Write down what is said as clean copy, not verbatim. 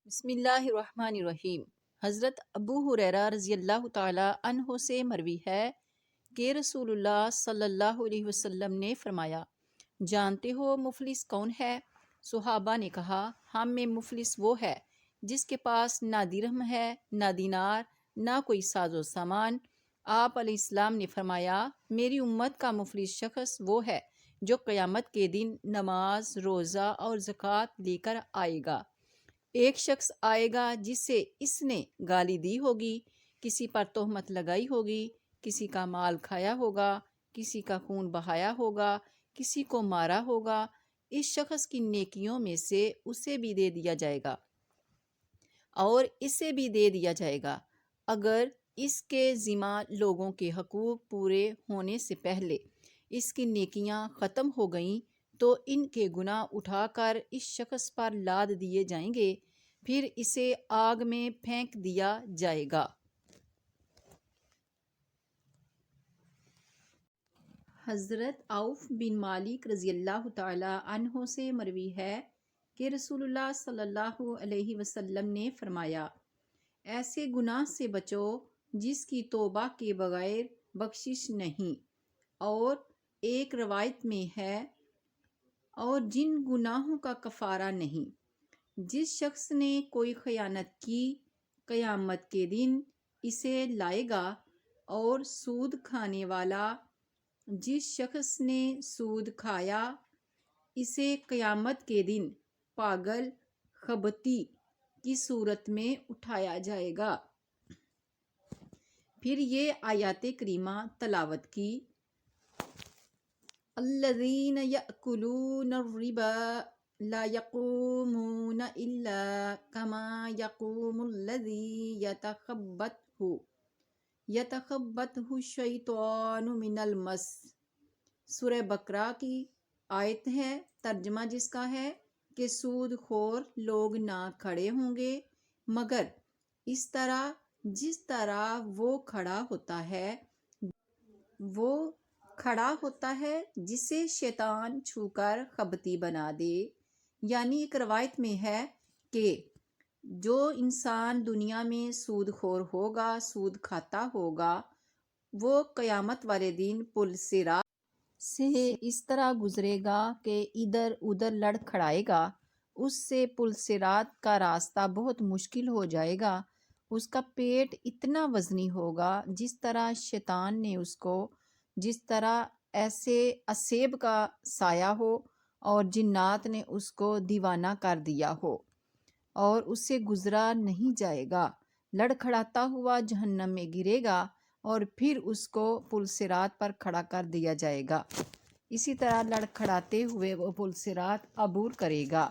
بسم اللہ الرحمن الرحیم۔ حضرت ابو ہریرہ رضی اللہ تعالی عنہ سے مروی ہے کہ رسول اللہ صلی اللہ علیہ وسلم نے فرمایا، جانتے ہو مفلس کون ہے؟ صحابہ نے کہا، ہم میں مفلس وہ ہے جس کے پاس نہ درہم ہے، نہ دینار، نہ کوئی ساز و سامان۔ آپ علیہ السلام نے فرمایا، میری امت کا مفلس شخص وہ ہے جو قیامت کے دن نماز، روزہ اور زکوٰۃ لے کر آئے گا۔ ایک شخص آئے گا جس سے اس نے گالی دی ہوگی، کسی پر تہمت لگائی ہوگی، کسی کا مال کھایا ہوگا، کسی کا خون بہایا ہوگا، کسی کو مارا ہوگا۔ اس شخص کی نیکیوں میں سے اسے بھی دے دیا جائے گا اور اسے بھی دے دیا جائے گا، اگر اس کے ذمہ لوگوں کے حقوق پورے ہونے سے پہلے اس کی نیکیاں ختم ہو گئیں تو ان کے گناہ اٹھا کر اس شخص پر لاد دیے جائیں گے، پھر اسے آگ میں پھینک دیا جائے گا۔ حضرت عوف بن مالک رضی اللہ تعالی عنہ سے مروی ہے کہ رسول اللہ صلی اللہ علیہ وسلم نے فرمایا، ایسے گناہ سے بچو جس کی توبہ کے بغیر بخشش نہیں، اور ایک روایت میں ہے، اور جن گناہوں کا کفارہ نہیں۔ جس شخص نے کوئی خیانت کی، قیامت کے دن اسے لائے گا، اور سود کھانے والا جس شخص نے سود کھایا، اسے قیامت کے دن پاگل خبتی کی صورت میں اٹھایا جائے گا۔ پھر یہ آیات کریمہ تلاوت کی، الذین یأکلون الربا لا یقومون الا کما یقوم الذی یتخبطہ الشیطان من المس۔ سورہ بقرہ کی آیت ہے، ترجمہ جس کا ہے کہ سود خور لوگ نہ کھڑے ہوں گے مگر اس طرح جس طرح وہ کھڑا ہوتا ہے جسے شیطان چھو کر خبتی بنا دے۔ یعنی ایک روایت میں ہے کہ جو انسان دنیا میں سود خور ہوگا، سود کھاتا ہوگا، وہ قیامت والے دن پل صراط سے اس طرح گزرے گا کہ ادھر ادھر لڑکھڑائے گا، اس سے پل صراط کا راستہ بہت مشکل ہو جائے گا۔ اس کا پیٹ اتنا وزنی ہوگا جس طرح شیطان نے اس کو، جس طرح ایسے اسیب کا سایہ ہو اور جنات نے اس کو دیوانہ کر دیا ہو، اور اس سے گزرا نہیں جائے گا، لڑکھڑاتا ہوا جہنم میں گرے گا، اور پھر اس کو پل صراط پر کھڑا کر دیا جائے گا۔ اسی طرح لڑکھڑاتے ہوئے وہ پل صراط عبور کرے گا۔